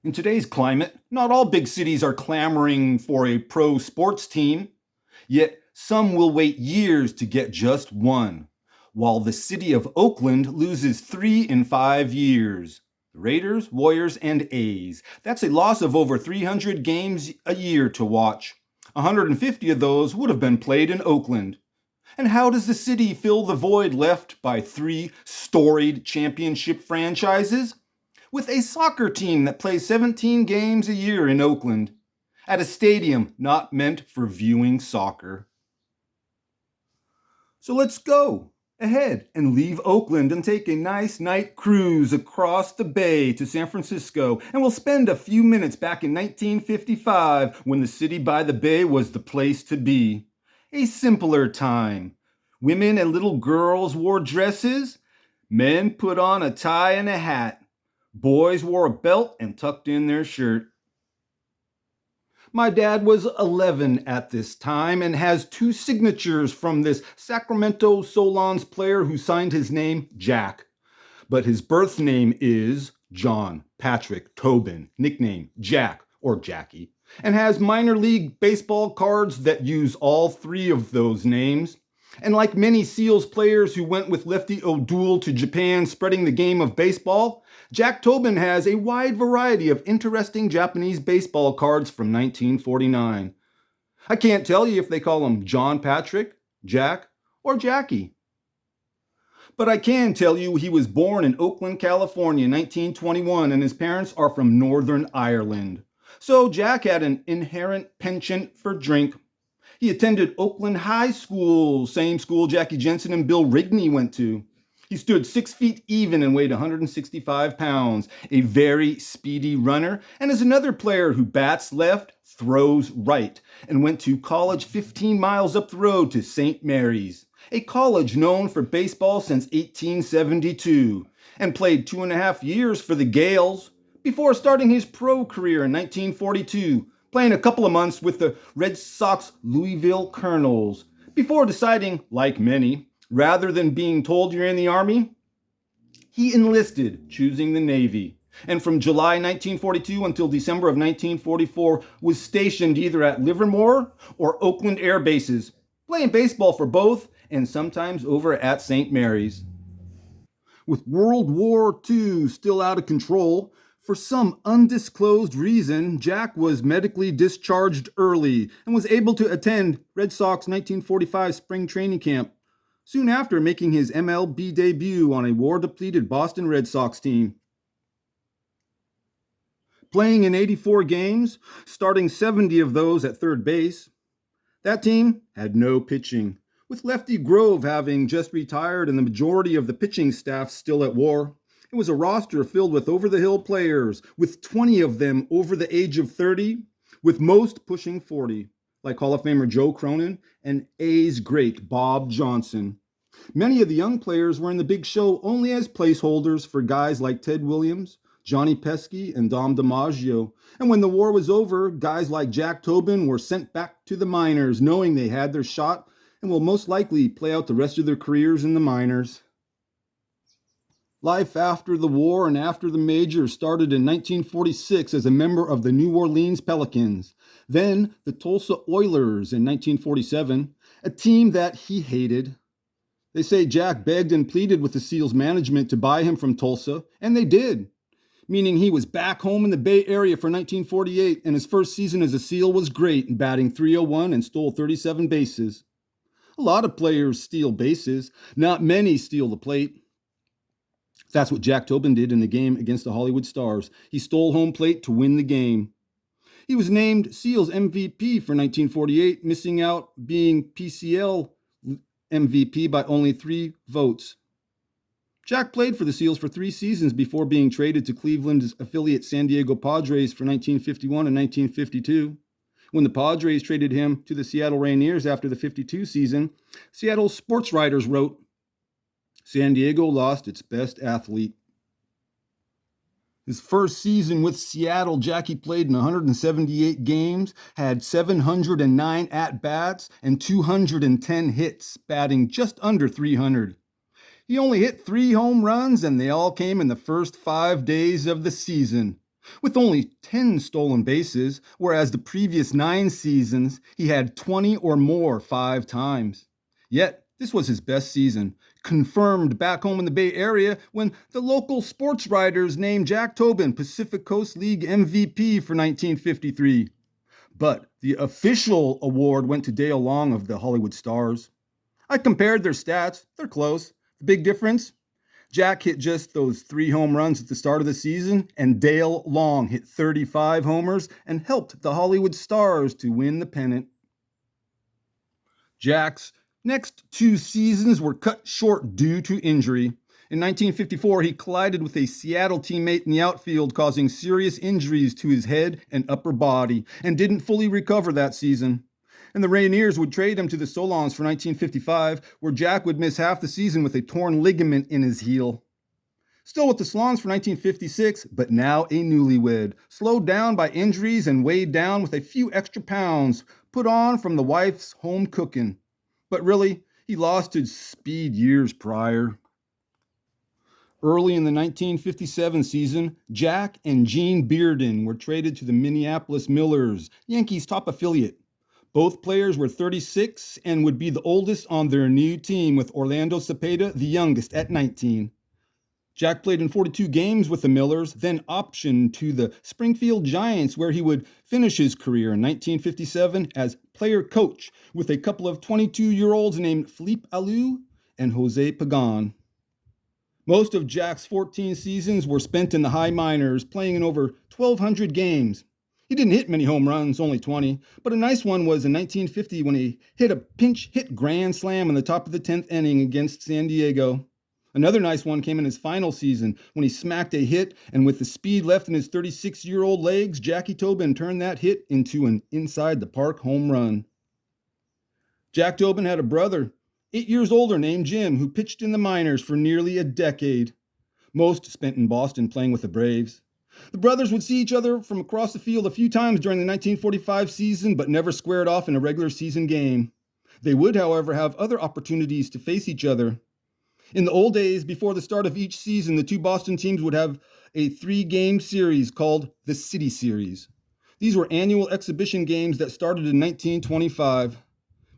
In today's climate, not all big cities are clamoring for a pro sports team, yet some will wait years to get just one, while the city of Oakland loses 3 in 5 years. The Raiders, Warriors, and A's. That's a loss of over 300 games a year to watch. 150 of those would have been played in Oakland. And how does the city fill the void left by three storied championship franchises? With a soccer team that plays 17 games a year in Oakland, at a stadium not meant for viewing soccer. So let's go ahead and leave Oakland and take a nice night cruise across the bay to San Francisco, and we'll spend a few minutes back in 1955 when the city by the bay was the place to be. A simpler time. Women and little girls wore dresses. Men put on a tie and a hat. Boys wore a belt and tucked in their shirt. My dad was 11 at this time and has two signatures from this Sacramento Solons player who signed his name Jack. But his birth name is John Patrick Tobin, nickname Jack or Jackie, and has minor league baseball cards that use all three of those names. And like many Seals players who went with Lefty O'Doul to Japan spreading the game of baseball, Jack Tobin has a wide variety of interesting Japanese baseball cards from 1949. I can't tell you if they call him John Patrick, Jack, or Jackie. But I can tell you he was born in Oakland, California in 1921, and his parents are from Northern Ireland. So Jack had an inherent penchant for drink. He attended Oakland High School, same school Jackie Jensen and Bill Rigney went to. He stood 6 feet even and weighed 165 pounds, a very speedy runner, and is another player who bats left, throws right, and went to college 15 miles up the road to St. Mary's, a college known for baseball since 1872, and played 2.5 years for the Gales before starting his pro career in 1942, playing a couple of months with the Red Sox Louisville Colonels, before deciding, like many, rather than being told you're in the Army, he enlisted, choosing the Navy, and from July 1942 until December of 1944 was stationed either at Livermore or Oakland Air Bases, playing baseball for both and sometimes over at St. Mary's. With World War II still out of control, for some undisclosed reason, Jack was medically discharged early and was able to attend Red Sox 1945 spring training camp, soon after making his MLB debut on a war-depleted Boston Red Sox team. Playing in 84 games, starting 70 of those at third base, that team had no pitching, with Lefty Grove having just retired and the majority of the pitching staff still at war. It was a roster filled with over-the-hill players, with 20 of them over the age of 30, with most pushing 40, like Hall of Famer Joe Cronin and A's great Bob Johnson. Many of the young players were in the big show only as placeholders for guys like Ted Williams, Johnny Pesky, and Dom DiMaggio. And when the war was over, guys like Jack Tobin were sent back to the minors, knowing they had their shot and will most likely play out the rest of their careers in the minors. Life after the war and after the majors started in 1946 as a member of the New Orleans Pelicans, then the Tulsa Oilers in 1947, a team that he hated. They say Jack begged and pleaded with the Seals management to buy him from Tulsa, and they did, meaning he was back home in the Bay Area for 1948, and his first season as a Seal was great, batting .301 and stole 37 bases. A lot of players steal bases, not many steal the plate. That's what Jack Tobin did in the game against the Hollywood Stars. He stole home plate to win the game. He was named Seals MVP for 1948, missing out being PCL MVP by only 3 votes. Jack played for the Seals for 3 seasons before being traded to Cleveland's affiliate San Diego Padres for 1951 and 1952. When the Padres traded him to the Seattle Rainiers after the 52 season, Seattle sports writers wrote, "San Diego lost its best athlete." His first season with Seattle, Jackie played in 178 games, had 709 at-bats, and 210 hits, batting just under .300. He only hit 3 home runs, and they all came in the first 5 days of the season. with only 10 stolen bases, whereas the previous 9 seasons he had 20 or more 5 times. Yet, this was his best season, confirmed back home in the Bay Area when the local sports writers named Jack Tobin Pacific Coast League MVP for 1953. But the official award went to Dale Long of the Hollywood Stars. I compared their stats, they're close. The big difference? Jack hit just those 3 home runs at the start of the season, and Dale Long hit 35 homers and helped the Hollywood Stars to win the pennant. Jack's next 2 seasons were cut short due to injury. In 1954, he collided with a Seattle teammate in the outfield, causing serious injuries to his head and upper body, and didn't fully recover that season. And the Rainiers would trade him to the Solons for 1955, where Jack would miss half the season with a torn ligament in his heel. Still with the Solons for 1956, but now a newlywed, slowed down by injuries and weighed down with a few extra pounds put on from the wife's home cooking. But really, he lost his speed years prior. Early in the 1957 season, Jack and Gene Bearden were traded to the Minneapolis Millers, Yankees' top affiliate. Both players were 36 and would be the oldest on their new team, with Orlando Cepeda the youngest at 19. Jack played in 42 games with the Millers, then optioned to the Springfield Giants, where he would finish his career in 1957 as player-coach with a couple of 22-year-olds named Philippe Alou and Jose Pagan. Most of Jack's 14 seasons were spent in the high minors, playing in over 1,200 games. He didn't hit many home runs, only 20, but a nice one was in 1950 when he hit a pinch hit grand slam in the top of the 10th inning against San Diego. Another nice one came in his final season when he smacked a hit, and with the speed left in his 36-year-old legs, Jackie Tobin turned that hit into an inside-the-park home run. Jack Tobin had a brother, 8 years older, named Jim, who pitched in the minors for nearly a decade. Most spent in Boston playing with the Braves. The brothers would see each other from across the field a few times during the 1945 season, but never squared off in a regular season game. They would, however, have other opportunities to face each other. In the old days, before the start of each season, the 2 Boston teams would have a 3-game series called the City Series. These were annual exhibition games that started in 1925.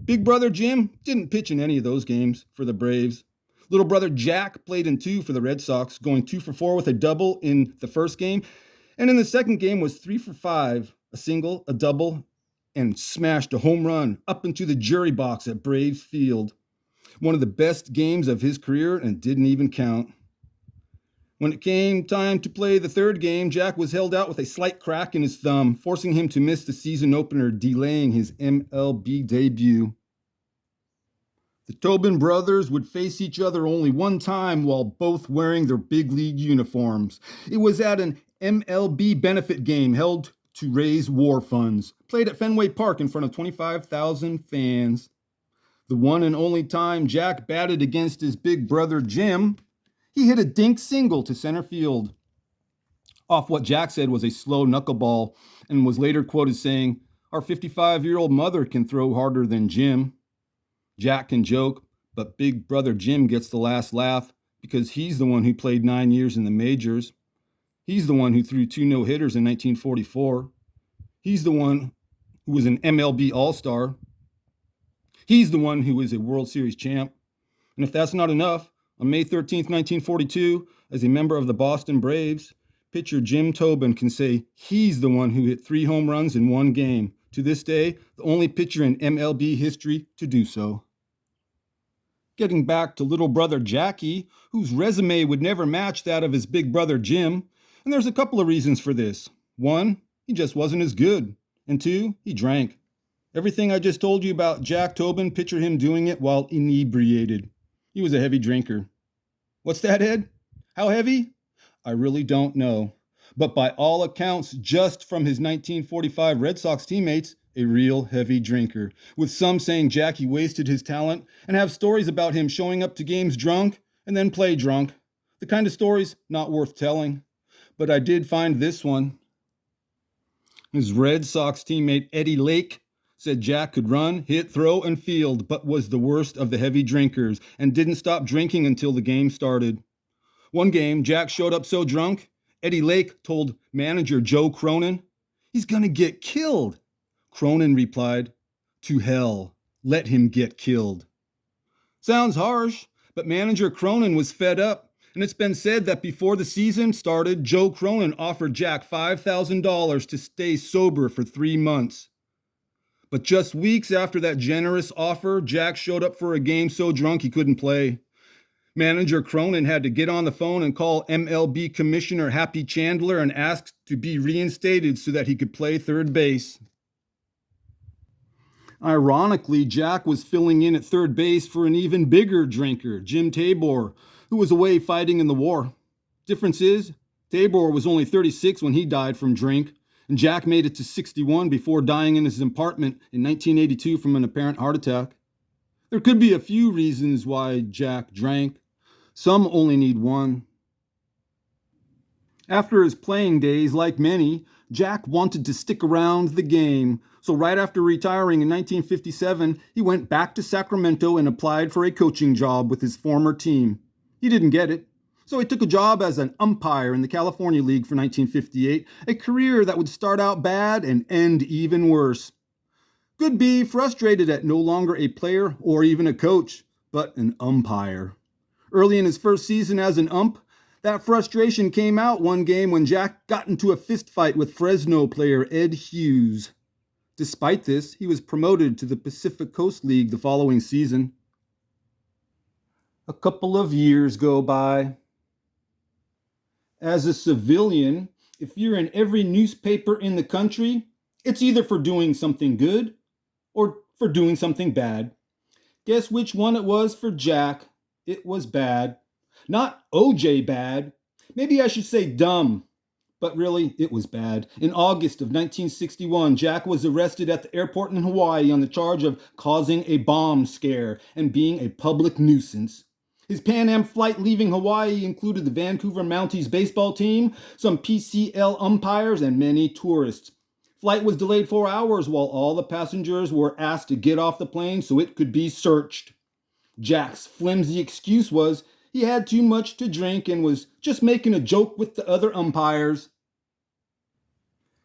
Big brother Jim didn't pitch in any of those games for the Braves. Little brother Jack played in 2 for the Red Sox, going 2 for 4 with a double in the first game, and in the second game was 3 for 5, a single, a double, and smashed a home run up into the jury box at Braves Field. One of the best games of his career, and didn't even count. When it came time to play the third game, Jack was held out with a slight crack in his thumb, forcing him to miss the season opener, delaying his MLB debut. The Tobin brothers would face each other only one time while both wearing their big league uniforms. It was at an MLB benefit game held to raise war funds, played at Fenway Park in front of 25,000 fans. The one and only time Jack batted against his big brother Jim, he hit a dink single to center field, off what Jack said was a slow knuckleball, and was later quoted saying, "Our 55-year-old mother can throw harder than Jim." Jack can joke, but big brother Jim gets the last laugh because he's the one who played 9 years in the majors. He's the one who threw 2 no-hitters in 1944. He's the one who was an MLB All-Star. He's the one who is a World Series champ. And if that's not enough, on May 13th, 1942, as a member of the Boston Braves, pitcher Jim Tobin can say he's the one who hit 3 home runs in one game. To this day, the only pitcher in MLB history to do so. Getting back to little brother Jackie, whose resume would never match that of his big brother Jim, and there's a couple of reasons for this. 1, he just wasn't as good. And 2, he drank. Everything I just told you about Jack Tobin, picture him doing it while inebriated. He was a heavy drinker. What's that, Ed? How heavy? I really don't know. But by all accounts, just from his 1945 Red Sox teammates, a real heavy drinker, with some saying Jackie wasted his talent and have stories about him showing up to games drunk and then play drunk. The kind of stories not worth telling. But I did find this one. His Red Sox teammate Eddie Lake said Jack could run, hit, throw, and field, but was the worst of the heavy drinkers and didn't stop drinking until the game started. One game, Jack showed up so drunk, Eddie Lake told manager Joe Cronin, "He's going to get killed." Cronin replied, "To hell, let him get killed." Sounds harsh, but manager Cronin was fed up, and it's been said that before the season started, Joe Cronin offered Jack $5,000 to stay sober for 3 months. But just weeks after that generous offer, Jack showed up for a game so drunk he couldn't play. Manager Cronin had to get on the phone and call MLB Commissioner Happy Chandler and ask to be reinstated so that he could play third base. Ironically, Jack was filling in at third base for an even bigger drinker, Jim Tabor, who was away fighting in the war. Difference is, Tabor was only 36 when he died from drink, and Jack made it to 61 before dying in his apartment in 1982 from an apparent heart attack. There could be a few reasons why Jack drank. Some only need one. After his playing days, like many, Jack wanted to stick around the game. So right after retiring in 1957, he went back to Sacramento and applied for a coaching job with his former team. He didn't get it, so he took a job as an umpire in the California League for 1958, a career that would start out bad and end even worse. Could be frustrated at no longer a player or even a coach, but an umpire. Early in his first season as an ump, that frustration came out one game when Jack got into a fistfight with Fresno player Ed Hughes. Despite this, he was promoted to the Pacific Coast League the following season. A couple of years go by. As a civilian, if you're in every newspaper in the country, it's either for doing something good or for doing something bad. Guess which one it was for Jack? It was bad. Not OJ bad. Maybe I should say dumb. But really, it was bad. In August of 1961, Jack was arrested at the airport in Hawaii on the charge of causing a bomb scare and being a public nuisance. His Pan Am flight leaving Hawaii included the Vancouver Mounties baseball team, some PCL umpires, and many tourists. Flight was delayed 4 hours while all the passengers were asked to get off the plane so it could be searched. Jack's flimsy excuse was he had too much to drink and was just making a joke with the other umpires.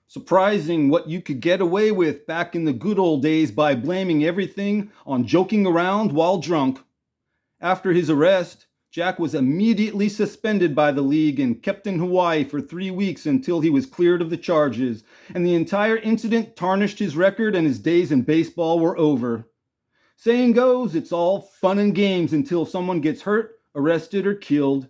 Surprising what you could get away with back in the good old days by blaming everything on joking around while drunk. After his arrest, Jack was immediately suspended by the league and kept in Hawaii for 3 weeks until he was cleared of the charges, and the entire incident tarnished his record and his days in baseball were over. Saying goes, it's all fun and games until someone gets hurt, arrested, or killed.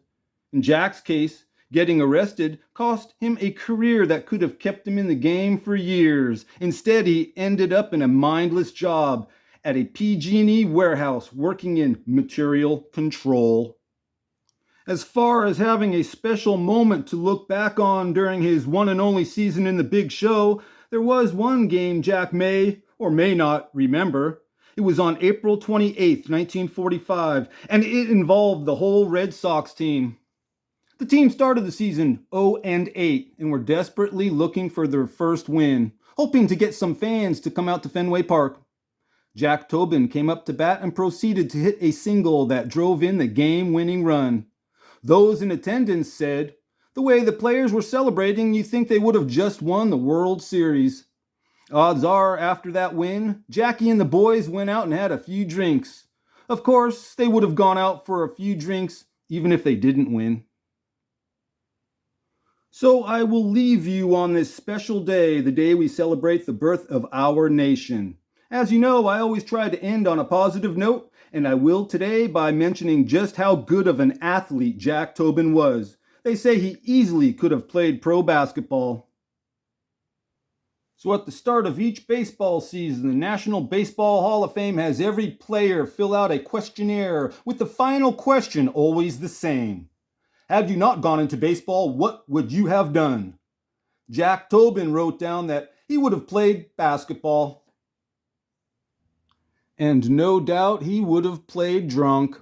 In Jack's case, getting arrested cost him a career that could have kept him in the game for years. Instead, he ended up in a mindless job at a PG&E warehouse working in material control. As far as having a special moment to look back on during his one and only season in the Big Show, there was one game Jack may or may not remember. It was on April 28th, 1945, and it involved the whole Red Sox team. The team started the season 0-8 and were desperately looking for their first win, hoping to get some fans to come out to Fenway Park. Jack Tobin came up to bat and proceeded to hit a single that drove in the game-winning run. Those in attendance said, "The way the players were celebrating, you think they would have just won the World Series." Odds are, after that win, Jackie and the boys went out and had a few drinks. Of course, they would have gone out for a few drinks even if they didn't win. So I will leave you on this special day, the day we celebrate the birth of our nation. As you know, I always try to end on a positive note, and I will today by mentioning just how good of an athlete Jack Tobin was. They say he easily could have played pro basketball. So at the start of each baseball season, the National Baseball Hall of Fame has every player fill out a questionnaire with the final question always the same. Had you not gone into baseball, what would you have done? Jack Tobin wrote down that he would have played basketball. And no doubt he would have played drunk.